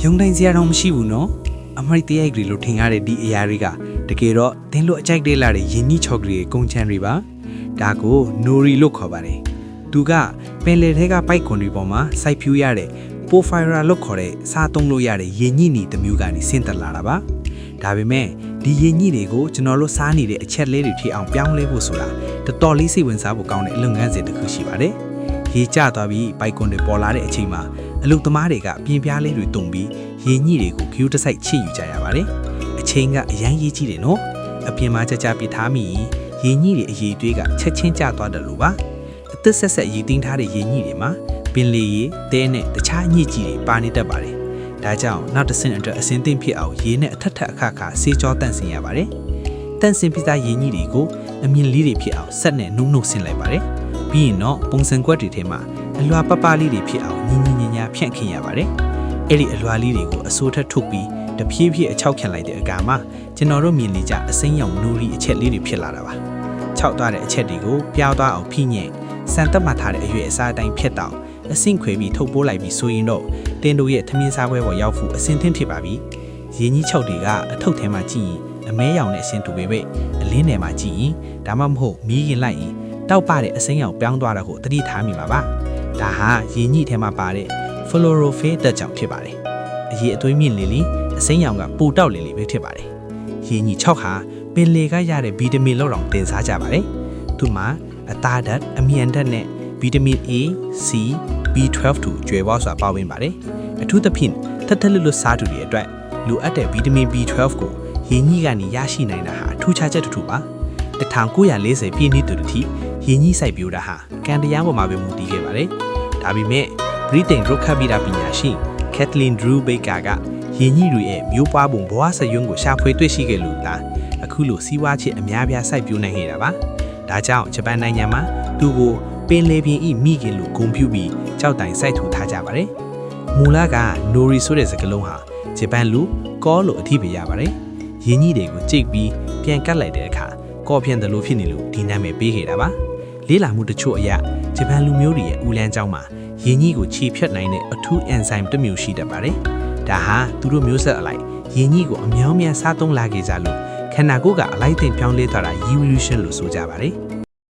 ယုံတိုင်းစရာတော့မရှိဘူးနော်အမရိတရိုက်တွေလို့ထင်ရတဲ့ဒီအရာတွေကတကယ်တော့သင်တို့အကြိုက်တဲ့လာတဲ့ယဉ်ညီးချော်ကလေးကုန်းချမ်းတွေပါဒါကိုနိုရီလို့ခေါ်ပါတယ်သူကပင်လယ်ထဲကပိုက်ခွန်တွေပေါ်မှာစိုက်ဖြူရတဲ့ပိုဖိုင်ရာလို့ခေါ်တဲ့စားသုံးလို့ရတဲ့ယဉ်ညီးနီတစ်မျိုးကနေဆင့်တက်လာတာပါဒါပေမဲ့ဒီယဉ်ညီးတွေကိုကျွန်တော်တို့စားနေတဲ့အချက်လေးတွေထိအောင်ပြောင်းလဲဖို့ဆိုတာတော်တော်လေးစိတ်ဝင်စားဖို့ကောင်းတဲ့အလုပ်ငန်းစဉ်တစ်ခုရှိပါတယ်ရေကျသွားပြီးပိုက်ကွန်တွေပေါ်လာတဲ့အချိန်မှာအလုပ်သမားတွေကပြင်းပြားလေးတွေတုံပြီးရင်းညိတွေကိုဂယူးတစိုက်ချစ်ယူကြရပါတယ်အချိန်ကအရန်ရေးကြီးတယ်နော်အပြင်မှာကြပြထားမိရင်းညိတွေအရေးတွေကချက်ချင်းကျသွားတယ်လို့ပါအသက်ဆက်ဆက်ရည်တင်းထားတဲ့ရင်းညိတွေမှာပင်လီရေတဲနဲ့တခြားညစ်ကြီးတွေပါနေတတ်ပါတယ်ဒါကြောင့်နောက်တစ်ဆင့်အတွက်အစင်းသိမ့်ဖြစ်အောင်ရေနဲ့အထက်ထက်အခါခါဆေးကြောတန့်စင်ရပါတယ်တန့်စင်ပြီးသားရင်းညိတွေကိုအမြင့်လေးတွေဖြစ်အောင်ဆက်နဲ့နှုတ်ဆင်လိုက်ပါတယ်ပြီးရင်တော့ပုံစံကွက်တွေထဲမှာအလွာပပလေးတွေဖြစ်အောင်ညင်ညာဖြန့်ခင်းရပါတယ်။အဲ့ဒီအလွာလေးတွေကိုအစိုးထက်ထုတ်ပြီးတဖြည်းဖြည်းအချောက်ခံလိုက်တဲ့အခါမှာကျွန်တော်တို့မြင်နေကြအစိမ်းရောင်နိုရီအချက်လေးတွေဖြစ်လာတာပါ။ခြောက်သွားတဲ့အချက်တွေကိုပြားသွားအောင်ဖိညက်စံတက်မှထားတဲ့အရွယ်အစားအတိုင်းဖြတ်တောင်အဆင့်ခွေပြီးထုတ်ပိုးလိုက်ပြီးဆိုရင်တော့တင်းတို့ရဲ့ထမင်းစားပွဲပေါ်ရောက်ဖို့အဆင့်သင့်ဖြစ်ပါပြီ။ရင်းကြီးချုပ်တွေကအထုပ်ထဲမှာကြည့်ရင်အမဲရောင်နဲ့အဆင့်တူပေမဲ့အလင်းထဲမှာကြည့်ရင်ဒါမှမဟုတ်မီးရင်လိုက်ရင်တောက်ပတဲ့အစိမ်းရောင်ပြောင်းသွားတာကိုသတိထားမိပါပါဒါဟာရင်းညိထဲမှာပါတဲ့ Chlorophyll တက်ကြောင့်ဖြစ်ပါတယ်အရေးအသွေးမြင့်လေလေအစိမ်းရောင်ကပူတောက်လေလေပဲဖြစ်ပါတယ်ရင်းညိ6ဟာပင်လေကရတဲ့ဗီတာမင်လောက်တောင်တင်စားကြပါတယ်သူမှာအသားဓာတ်အမြင့်ဓာတ်နဲ့ဗီတာမင် A, C, B12 တို့ကျွဲပွားစွာပါဝင်ပါတယ်အထူးသဖြင့်ထက်ထက်လွတ်စားသူတွေအတွက်လိုအပ်တဲ့ဗီတာမင် B12 ကိုရင်းညိကနေရရှိနိုင်တာဟာထူးခြားချက်တစ်ခုပါ1940ပြည့်နှစ်တူတူထိရင်းနှီးစိုက်ပျိုးတာဟာကန်တရားပေါ်မှာပဲမူတည်ခဲ့ပါတယ်။ဒါပေမဲ့ဗြိတိန်ရုက္ခဗိဒပညာရှင်ကက်သလင်ဒရူးဘေကာကရင်းနှီးတွေရဲ့မျိုးပွားပုံဘဝစရွံးကိုရှာဖွေတွေ့ရှိခဲ့လို့လားအခုလိုစီးပွားချက်အများပြားစိုက်ပျိုးနိုင်ခဲ့တာပါ။ဒါကြောင့်ဂျပန်နိုင်ငံမှာသူ့ကိုပင်လေပြင်ဤမိခင်လို့ဂုဏ်ပြုပြီးကြောက်တိုင်စိုက်ထူထားကြပါတယ်။မူလကနိုရီဆိုတဲ့စကားလုံးဟာဂျပန်လူကောလို့အဓိပ္ပာယ်ရပါတယ်။ရင်းနှီးတွေကိုကြိတ်ပြီးပြန်ကတ်လိုက်တဲ့အခါကော်ဖြန့်တယ်လို့ဖြစ်နေလို့ဒီနာမည်ပေးခဲ့တာပါလေးလာမှုတချို့အရာဂျပန်လူမျိုးတွေရဲ့ဦးလန်းကျောင်းမှာရင်းနှီးကိုခြေဖြတ်နိုင်တဲ့အထူးအန်ဇိုင်တစ်မျိုးရှိတတ်ပါတယ်ဒါဟာသူတို့မျိုးဆက်အလိုက်ရင်းနှီးကိုအများများစားသုံးလာခဲ့ကြလို့ခန္ဓာကိုယ်ကအလိုက်သိမ့်ပြောင်းလဲသွားတာ evolution လို့ဆိုကြပါတယ်